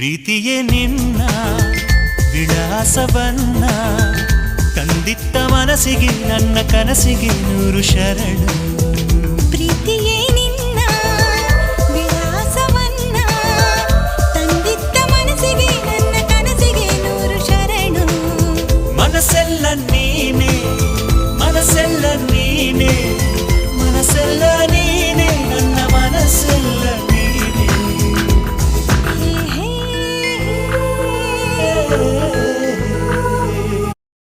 ಪ್ರೀತಿಯೇ ನಿನ್ನ ವಿಳಾಸವನ್ನ ತಂದಿತ್ತ ಮನಸ್ಸಿಗೆ ನನ್ನ ಕನಸಿಗೆ 100 ಶರಣು. ಪ್ರೀತಿಯೇ ನಿನ್ನ ವಿಳಾಸವನ್ನ ತಂದಿತ್ತ ಮನಸ್ಸಿಗೆ ನನ್ನ ಕನಸಿಗೆ 100 ಶರಣು. ಮನಸ್ಸೆಲ್ಲ ನೀನೇ, ಮನಸ್ಸೆಲ್ಲ ನೀನೇ, ಮನಸ್ಸೆಲ್ಲ ನೀನೇ.